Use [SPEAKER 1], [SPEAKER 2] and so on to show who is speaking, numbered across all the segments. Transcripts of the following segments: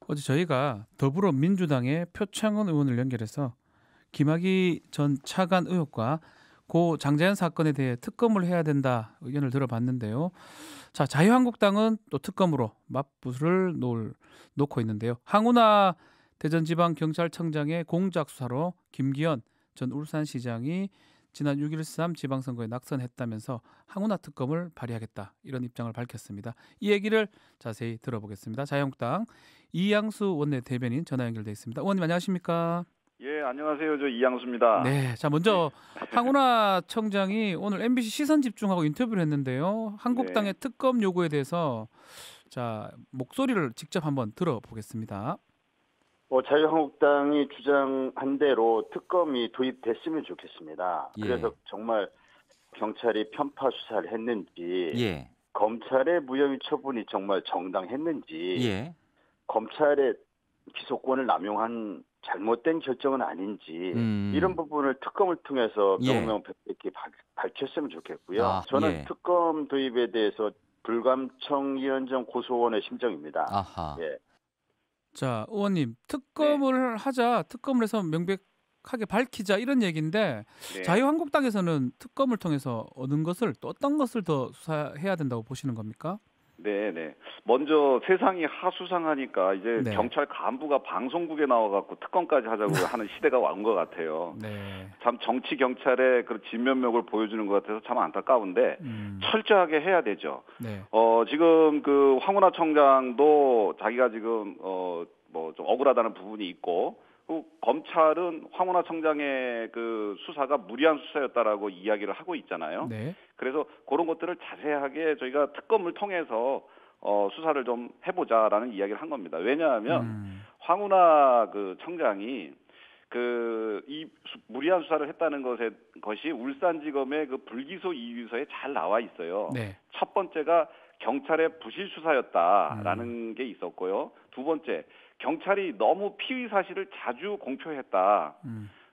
[SPEAKER 1] 어제 저희가 더불어민주당의 표창원 의원을 연결해서 김학의 전 차관 의혹과 고 장자연 사건에 대해 특검을 해야 된다 의견을 들어봤는데요. 자, 자유한국당은 또 특검으로 맞불을 놓고 있는데요. 항운하 대전지방경찰청장의 공작 수사로 김기현 전 울산시장이 지난 6.13 지방선거에 낙선했다면서 항운하 특검을 발의하겠다 이런 입장을 밝혔습니다. 이 얘기를 자세히 들어보겠습니다. 자유한국당 이양수 원내대변인 전화 연결돼 있습니다. 의원님 안녕하십니까?
[SPEAKER 2] 예, 안녕하세요. 저 이양수입니다.
[SPEAKER 1] 네, 자
[SPEAKER 2] 네.
[SPEAKER 1] 먼저 황운하 청장이 오늘 MBC 시선 집중하고 인터뷰를 했는데요. 한국당의
[SPEAKER 2] 네.
[SPEAKER 1] 특검 요구에 대해서 자 목소리를 직접 한번 들어보겠습니다.
[SPEAKER 3] 자유한국당이 주장한 대로 특검이 도입됐으면 좋겠습니다.
[SPEAKER 4] 예.
[SPEAKER 3] 그래서 정말 경찰이 편파 수사를 했는지,
[SPEAKER 4] 예.
[SPEAKER 3] 검찰의 무혐의 처분이 정말 정당했는지,
[SPEAKER 4] 예.
[SPEAKER 3] 검찰의 기소권을 남용한 잘못된 결정은 아닌지 이런 부분을 특검을 통해서
[SPEAKER 4] 예.
[SPEAKER 3] 명명백백히 밝혔으면 좋겠고요.
[SPEAKER 4] 아,
[SPEAKER 3] 저는
[SPEAKER 4] 예.
[SPEAKER 3] 특검 도입에 대해서 불감청 이현정 고소원의 심정입니다.
[SPEAKER 4] 아하.
[SPEAKER 3] 예.
[SPEAKER 1] 자, 의원님 특검을 하자, 특검을 해서 명백하게 밝히자 이런 얘기인데
[SPEAKER 2] 네.
[SPEAKER 1] 자유한국당에서는 특검을 통해서 얻은 것을 또 어떤 것을 더 수사해야 된다고 보시는 겁니까?
[SPEAKER 2] 네, 네. 먼저 세상이 하수상하니까 이제
[SPEAKER 1] 네.
[SPEAKER 2] 경찰 간부가 방송국에 나와갖고 특검까지 하자고 하는 시대가 온 것 같아요.
[SPEAKER 1] 네.
[SPEAKER 2] 참 정치 경찰의 그 진면목을 보여주는 것 같아서 참 안타까운데 철저하게 해야 되죠.
[SPEAKER 1] 네.
[SPEAKER 2] 지금 그 황운하 청장도 자기가 지금 뭐 좀 억울하다는 부분이 있고, 그 검찰은 황운하 청장의 그 수사가 무리한 수사였다라고 이야기를 하고 있잖아요.
[SPEAKER 1] 네.
[SPEAKER 2] 그래서 그런 것들을 자세하게 저희가 특검을 통해서 수사를 좀 해보자라는 이야기를 한 겁니다. 왜냐하면 황운하 그 청장이 이 무리한 수사를 했다는 것이 울산지검의 그 불기소 이유서에 잘 나와 있어요.
[SPEAKER 1] 네.
[SPEAKER 2] 첫 번째가 경찰의 부실 수사였다라는 게 있었고요. 두 번째, 경찰이 너무 피의 사실을 자주 공표했다.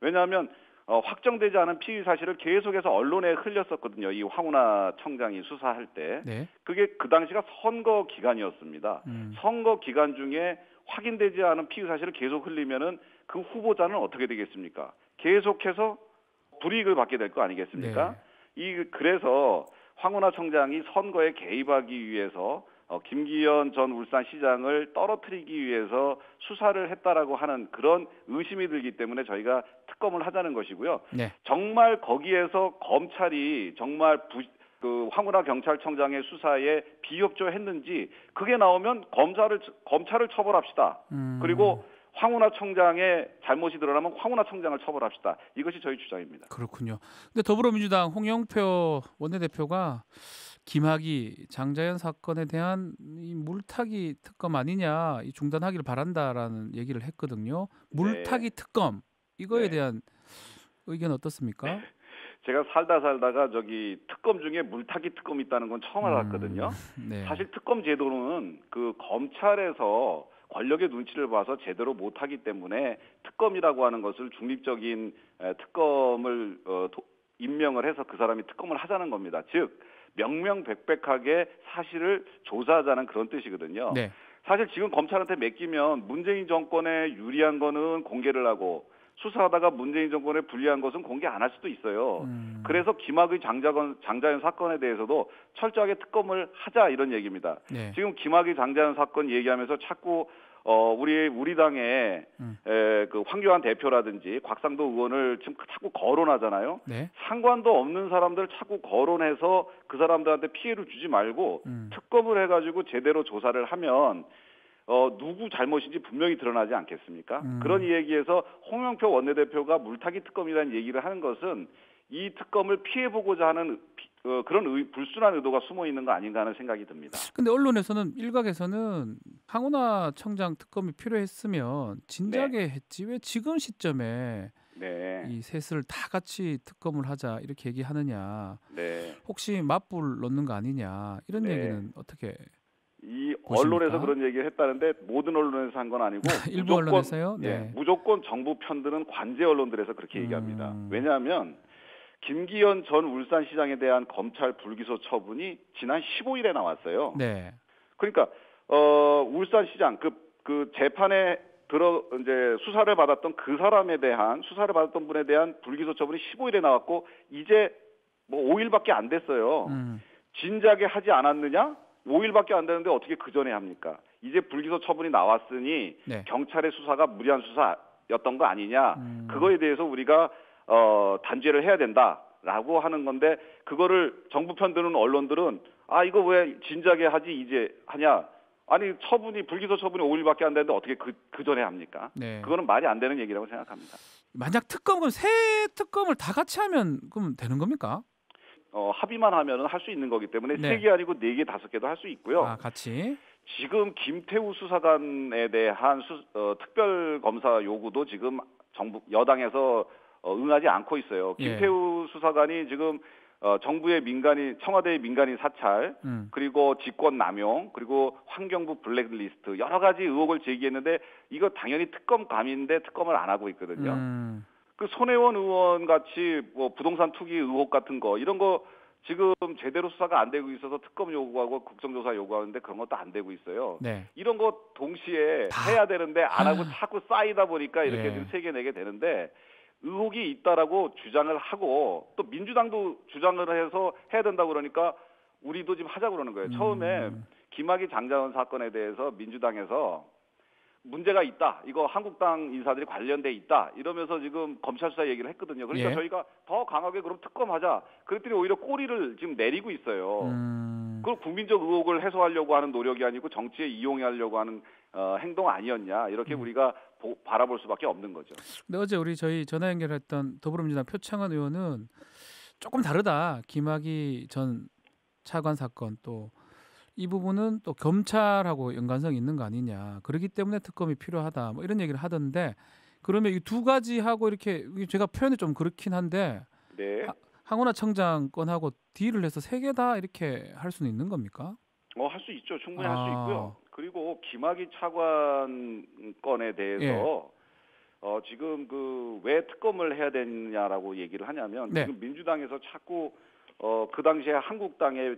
[SPEAKER 2] 왜냐하면 확정되지 않은 피의 사실을 계속해서 언론에 흘렸었거든요. 이 황운하 청장이 수사할 때.
[SPEAKER 1] 네.
[SPEAKER 2] 그게 그 당시가 선거 기간이었습니다. 선거 기간 중에 확인되지 않은 피의 사실을 계속 흘리면은 그 후보자는 어떻게 되겠습니까? 계속해서 불이익을 받게 될 거 아니겠습니까? 그래서 황운하 청장이 선거에 개입하기 위해서 김기현 전 울산시장을 떨어뜨리기 위해서 수사를 했다라고 하는 그런 의심이 들기 때문에 저희가 특검을 하자는 것이고요.
[SPEAKER 1] 네.
[SPEAKER 2] 정말 거기에서 검찰이 정말 황운하 경찰청장의 수사에 비협조했는지 그게 나오면 검찰을 처벌합시다. 그리고 황운하 청장의 잘못이 드러나면 황운하 청장을 처벌합시다. 이것이 저희 주장입니다.
[SPEAKER 1] 그렇군요. 근데 더불어민주당 홍영표 원내대표가 김학의, 장자연 사건에 대한 이 물타기 특검 아니냐, 이 중단하기를 바란다라는 얘기를 했거든요. 물타기 특검 이거에
[SPEAKER 2] 네.
[SPEAKER 1] 대한 의견 어떻습니까?
[SPEAKER 2] 제가 살다가 특검 중에 물타기 특검이 있다는 건 처음 알았거든요.
[SPEAKER 1] 네.
[SPEAKER 2] 사실 특검 제도는 그 검찰에서 권력의 눈치를 봐서 제대로 못하기 때문에 특검이라고 하는 것을 중립적인 특검을 임명을 해서 그 사람이 특검을 하자는 겁니다. 즉 명명백백하게 사실을 조사하자는 그런 뜻이거든요.
[SPEAKER 1] 네.
[SPEAKER 2] 사실 지금 검찰한테 맡기면 문재인 정권에 유리한 거는 공개를 하고 수사하다가 문재인 정권에 불리한 것은 공개 안 할 수도 있어요. 그래서 김학의 장자연 사건에 대해서도 철저하게 특검을 하자 이런 얘기입니다.
[SPEAKER 1] 네.
[SPEAKER 2] 지금 김학의 장자연 사건 얘기하면서 자꾸 우리 당의 그 황교안 대표라든지 곽상도 의원을 지금 자꾸 거론하잖아요.
[SPEAKER 1] 네.
[SPEAKER 2] 상관도 없는 사람들 자꾸 거론해서 그 사람들한테 피해를 주지 말고 특검을 해가지고 제대로 조사를 하면 누구 잘못인지 분명히 드러나지 않겠습니까? 그런 얘기에서 홍영표 원내대표가 물타기 특검이라는 얘기를 하는 것은 이 특검을 피해보고자 하는 그런 불순한 의도가 숨어 있는 거 아닌가 하는 생각이 듭니다.
[SPEAKER 1] 근데 언론에서는 일각에서는 황운하 청장 특검이 필요했으면 진작에 했지 왜 지금 시점에
[SPEAKER 2] 네.
[SPEAKER 1] 이 셋을 다 같이 특검을 하자 이렇게 얘기하느냐.
[SPEAKER 2] 네.
[SPEAKER 1] 혹시 맞불 놓는 거 아니냐 이런
[SPEAKER 2] 네.
[SPEAKER 1] 얘기는 어떻게
[SPEAKER 2] 이
[SPEAKER 1] 보십니까?
[SPEAKER 2] 언론에서 그런 얘기를 했다는데 모든 언론에서 한 건 아니고
[SPEAKER 1] 일부 언론에서요? 네.
[SPEAKER 2] 예, 무조건 정부 편드는 관제 언론들에서 그렇게 얘기합니다. 왜냐하면 김기현 전 울산시장에 대한 검찰 불기소 처분이 지난 15일에 나왔어요.
[SPEAKER 1] 네.
[SPEAKER 2] 그러니까 울산시장 그 재판에 이제 수사를 받았던 수사를 받았던 분에 대한 불기소 처분이 15일에 나왔고 이제 뭐 5일밖에 안 됐어요. 진작에 하지 않았느냐? 5일밖에 안 되는데 어떻게 그 전에 합니까? 이제 불기소 처분이 나왔으니
[SPEAKER 1] 네.
[SPEAKER 2] 경찰의 수사가 무리한 수사였던 거 아니냐? 그거에 대해서 우리가 단죄를 해야 된다라고 하는 건데 그거를 정부 편 드는 언론들은 이거 왜 진작에 하지 이제 하냐? 아니 불기소 처분이 5일밖에 안 되는데 어떻게 그 전에 합니까?
[SPEAKER 1] 네.
[SPEAKER 2] 그거는 말이 안 되는 얘기라고 생각합니다.
[SPEAKER 1] 만약 새 특검을 다 같이 하면 그럼 되는 겁니까?
[SPEAKER 2] 합의만 하면은 할 수 있는 거기 때문에
[SPEAKER 1] 네.
[SPEAKER 2] 3개 아니고 4개, 5개도 할 수 있고요.
[SPEAKER 1] 같이.
[SPEAKER 2] 지금 김태우 수사관에 대한 특별 검사 요구도 지금 여당에서 응하지 않고 있어요. 김태우 수사관이 지금 청와대의 민간인 사찰, 그리고 직권 남용, 그리고 환경부 블랙리스트 여러 가지 의혹을 제기했는데 이거 당연히 특검 감인데 특검을 안 하고 있거든요. 그 손혜원 의원 같이 뭐 부동산 투기 의혹 같은 거 이런 거 지금 제대로 수사가 안 되고 있어서 특검 요구하고 국정조사 요구하는데 그런 것도 안 되고 있어요.
[SPEAKER 1] 네.
[SPEAKER 2] 이런 거 동시에 해야 되는데 안 하고 자꾸 쌓이다 보니까 이렇게 지금 3개, 4개 되는데 의혹이 있다라고 주장을 하고 또 민주당도 주장을 해서 해야 된다고 그러니까 우리도 지금 하자고 그러는 거예요. 처음에 김학의 장자연 사건에 대해서 민주당에서 문제가 있다. 이거 한국당 인사들이 관련돼 있다. 이러면서 지금 검찰 수사 얘기를 했거든요. 그러니까 저희가 더 강하게 그럼 특검하자. 그랬더니 오히려 꼬리를 지금 내리고 있어요. 그걸 국민적 의혹을 해소하려고 하는 노력이 아니고 정치에 이용하려고 하는 행동 아니었냐. 이렇게 우리가 바라볼 수밖에 없는 거죠.
[SPEAKER 1] 근데 어제 저희 전화 연결했던 더불어민주당 표창원 의원은 조금 다르다. 김학의 전 차관 사건 또 이 부분은 또 검찰하고 연관성이 있는 거 아니냐. 그렇기 때문에 특검이 필요하다. 뭐 이런 얘기를 하던데 그러면 이 두 가지 하고 이렇게 제가 표현이 좀 그렇긴 한데
[SPEAKER 2] 네.
[SPEAKER 1] 황운하 청장 건하고 딜을 해서 3개 다 이렇게 할 수는 있는 겁니까?
[SPEAKER 2] 할 수 있죠. 충분히 할 수 있고요. 그리고 김학의 차관 건에 대해서 지금 왜 특검을 해야 되냐라고 얘기를 하냐면 지금 민주당에서 자꾸 그 당시에 한국당의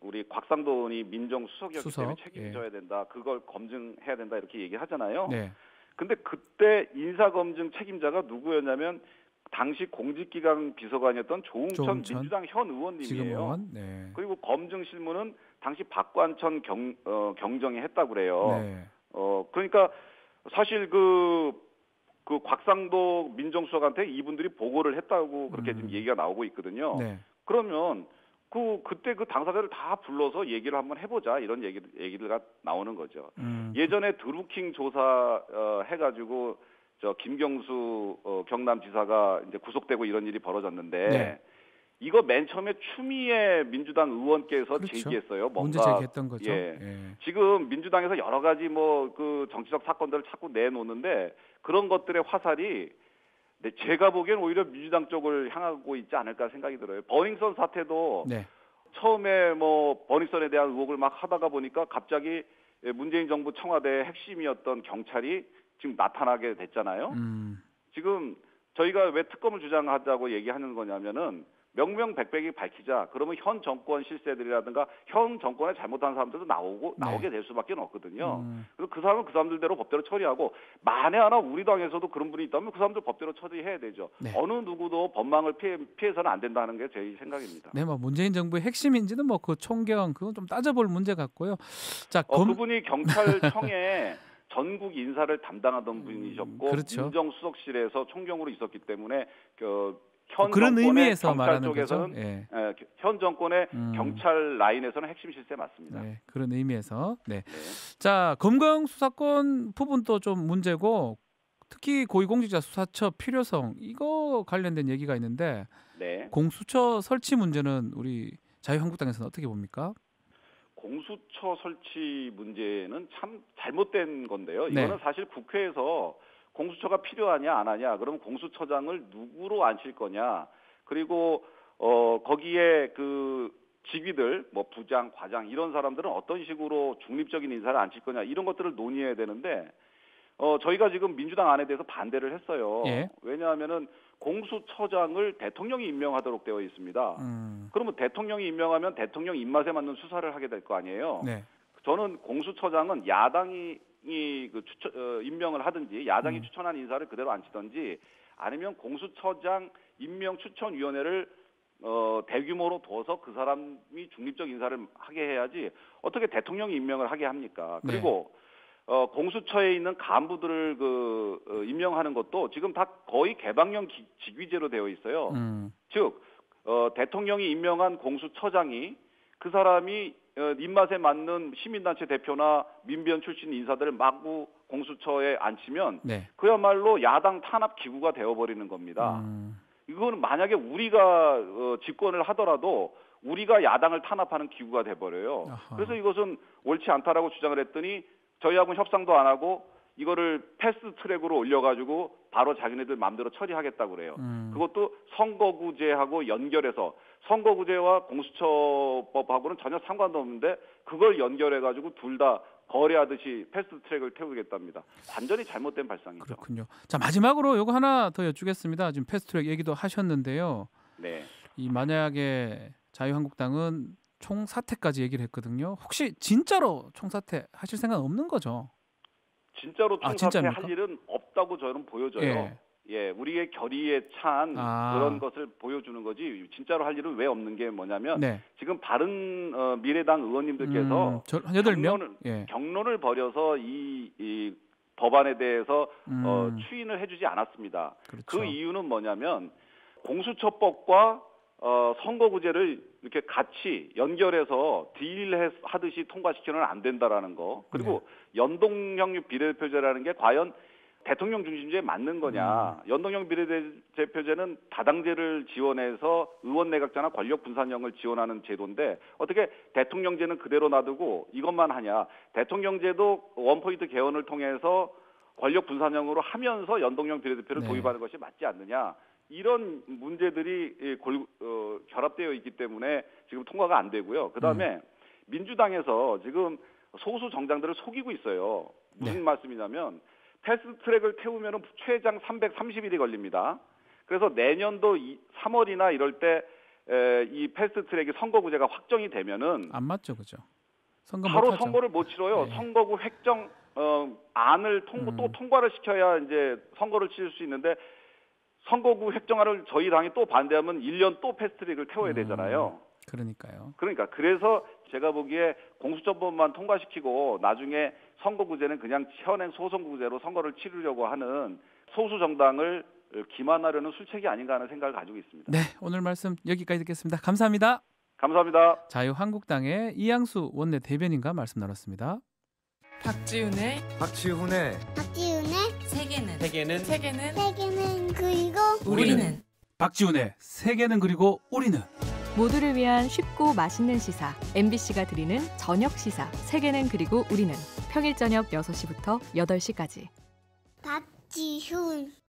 [SPEAKER 2] 우리 곽상도니 민정수석이었기 때문에 책임을 져야 된다. 그걸 검증해야 된다. 이렇게 얘기하잖아요.
[SPEAKER 1] 네.
[SPEAKER 2] 근데 그때 인사검증 책임자가 누구였냐면 당시 공직기강 비서관이었던 조웅천 민주당 현 의원님이에요.
[SPEAKER 1] 네.
[SPEAKER 2] 그리고 검증 실무는 당시 박관천 경정이 했다고 그래요.
[SPEAKER 1] 네.
[SPEAKER 2] 그러니까 사실 그 곽상도 민정수석한테 이분들이 보고를 했다고 그렇게 지금 얘기가 나오고 있거든요.
[SPEAKER 1] 네.
[SPEAKER 2] 그러면 그때 그 당사자를 다 불러서 얘기를 한번 해보자 이런 얘기가 나오는 거죠. 예전에 드루킹 조사 해가지고 김경수 경남지사가 이제 구속되고 이런 일이 벌어졌는데 이거 맨 처음에 추미애 민주당 의원께서 제기했어요.
[SPEAKER 1] 문제 제기했던 거죠.
[SPEAKER 2] 지금 민주당에서 여러 가지 그 정치적 사건들을 자꾸 내놓는데 그런 것들의 화살이 제가 보기엔 오히려 민주당 쪽을 향하고 있지 않을까 생각이 들어요. 버닝썬 사태도 처음에 버닝썬에 대한 의혹을 막 하다가 보니까 갑자기 문재인 정부 청와대의 핵심이었던 경찰이 지금 나타나게 됐잖아요. 지금 저희가 왜 특검을 주장하자고 얘기하는 거냐면은 명명백백히 밝히자. 그러면 현 정권 실세들이라든가 현 정권에 잘못한 사람들도 나오게 될 수밖에 없거든요. 그래서 그 사람은 그 사람들대로 법대로 처리하고 만에 하나 우리 당에서도 그런 분이 있다면 그 사람들 법대로 처리해야 되죠. 어느 누구도 법망을 피해서는 안 된다는 게 제 생각입니다.
[SPEAKER 1] 네, 문재인 정부의 핵심인지는 그 총경 그건 좀 따져볼 문제 같고요. 자,
[SPEAKER 2] 그분이 경찰청에 전국 인사를 담당하던 분이셨고 민정수석실에서 총경으로 있었기 때문에 현
[SPEAKER 1] 그런 의미에서
[SPEAKER 2] 경찰
[SPEAKER 1] 말하는
[SPEAKER 2] 쪽에서는
[SPEAKER 1] 거죠.
[SPEAKER 2] 현 정권의 경찰 라인에서는 핵심 실세 맞습니다.
[SPEAKER 1] 그런 의미에서. 자, 검경 수사권 부분도 좀 문제고 특히 고위공직자 수사처 필요성 이거 관련된 얘기가 있는데 공수처 설치 문제는 우리 자유한국당에서는 어떻게 봅니까?
[SPEAKER 2] 공수처 설치 문제는 참 잘못된 건데요. 이거는 사실 국회에서 공수처가 필요하냐 안 하냐 그러면 공수처장을 누구로 앉힐 거냐 그리고 거기에 그 직위들 부장 과장 이런 사람들은 어떤 식으로 중립적인 인사를 앉힐 거냐 이런 것들을 논의해야 되는데 저희가 지금 민주당 안에 대해서 반대를 했어요. 왜냐하면은 공수처장을 대통령이 임명하도록 되어 있습니다. 그러면 대통령이 임명하면 대통령 입맛에 맞는 수사를 하게 될 거 아니에요. 저는 공수처장은 야당이 그 임명을 하든지 야당이 추천한 인사를 그대로 앉히든지 아니면 공수처장 임명추천위원회를 대규모로 둬서 그 사람이 중립적 인사를 하게 해야지 어떻게 대통령이 임명을 하게 합니까? 그리고 공수처에 있는 간부들을 임명하는 것도 지금 다 거의 개방형 직위제로 되어 있어요. 즉 대통령이 임명한 공수처장이 그 사람이 입맛에 맞는 시민단체 대표나 민변 출신 인사들을 마구 공수처에 앉히면 그야말로 야당 탄압 기구가 되어버리는 겁니다. 이거는 만약에 우리가 집권을 하더라도 우리가 야당을 탄압하는 기구가 돼버려요. 그래서 이것은 옳지 않다라고 주장을 했더니 저희하고는 협상도 안 하고 이거를 패스트 트랙으로 올려가지고 바로 자기네들 마음대로 처리하겠다고 그래요. 그것도 선거구제하고 연결해서 선거구제와 공수처법하고는 전혀 상관도 없는데 그걸 연결해가지고 둘 다 거래하듯이 패스트 트랙을 태우겠답니다. 완전히 잘못된 발상이죠.
[SPEAKER 1] 그렇군요. 자, 마지막으로 이거 하나 더 여쭈겠습니다. 지금 패스트 트랙 얘기도 하셨는데요.
[SPEAKER 2] 네.
[SPEAKER 1] 이 만약에 자유한국당은 총사퇴까지 얘기를 했거든요. 혹시 진짜로 총사퇴 하실 생각 없는 거죠?
[SPEAKER 2] 진짜로 총사퇴 할 일은 없다고 저는 보여져요. 예, 우리의 결의에 찬 그런 것을 보여주는 거지 진짜로 할 일은 왜 없는 게 뭐냐면 지금 바른 미래당 의원님들께서
[SPEAKER 1] 8명?
[SPEAKER 2] 경론을 벌여서 이 법안에 대해서 추인을 해주지 않았습니다.
[SPEAKER 1] 그렇죠.
[SPEAKER 2] 그 이유는 뭐냐면 공수처법과 선거구제를 이렇게 같이 연결해서 딜하듯이 통과시키면 안 된다라는 거. 그리고 연동형 비례대표제라는 게 과연 대통령 중심제에 맞는 거냐. 연동형 비례대표제는 다당제를 지원해서 의원 내각제나 권력 분산형을 지원하는 제도인데 어떻게 대통령제는 그대로 놔두고 이것만 하냐. 대통령제도 원포인트 개헌을 통해서 권력 분산형으로 하면서 연동형 비례대표를 도입하는 것이 맞지 않느냐. 이런 문제들이 결합되어 있기 때문에 지금 통과가 안 되고요. 그다음에 민주당에서 지금 소수 정당들을 속이고 있어요. 무슨 말씀이냐면 패스트 트랙을 태우면 최장 330일이 걸립니다. 그래서 내년도 3월이나 이럴 때 이 패스트 트랙이 선거구제가 확정이 되면은
[SPEAKER 1] 안 맞죠, 그죠?
[SPEAKER 2] 바로 선거를 못 치러요. 선거구 획정 안을 또 통과를 시켜야 이제 선거를 치를 수 있는데 선거구 획정안을 저희 당이 또 반대하면 1년 또 패스트 트랙을 태워야 되잖아요.
[SPEAKER 1] 그러니까요.
[SPEAKER 2] 그래서 제가 보기에 공수처법만 통과시키고 나중에 선거구제는 그냥 현행 소선구제로 선거를 치르려고 하는 소수 정당을 기만하려는 술책이 아닌가 하는 생각을 가지고 있습니다.
[SPEAKER 1] 네, 오늘 말씀 여기까지 듣겠습니다. 감사합니다.
[SPEAKER 2] 감사합니다.
[SPEAKER 1] 자유한국당의 이양수 원내 대변인과 말씀 나눴습니다.
[SPEAKER 4] 박지훈의 세계는 그리고 우리는
[SPEAKER 1] 박지훈의 세계는 그리고 우리는
[SPEAKER 5] 모두를 위한 쉽고 맛있는 시사 MBC가 드리는 저녁 시사 세계는 그리고 우리는 평일 저녁 6시부터 8시까지
[SPEAKER 4] 박지훈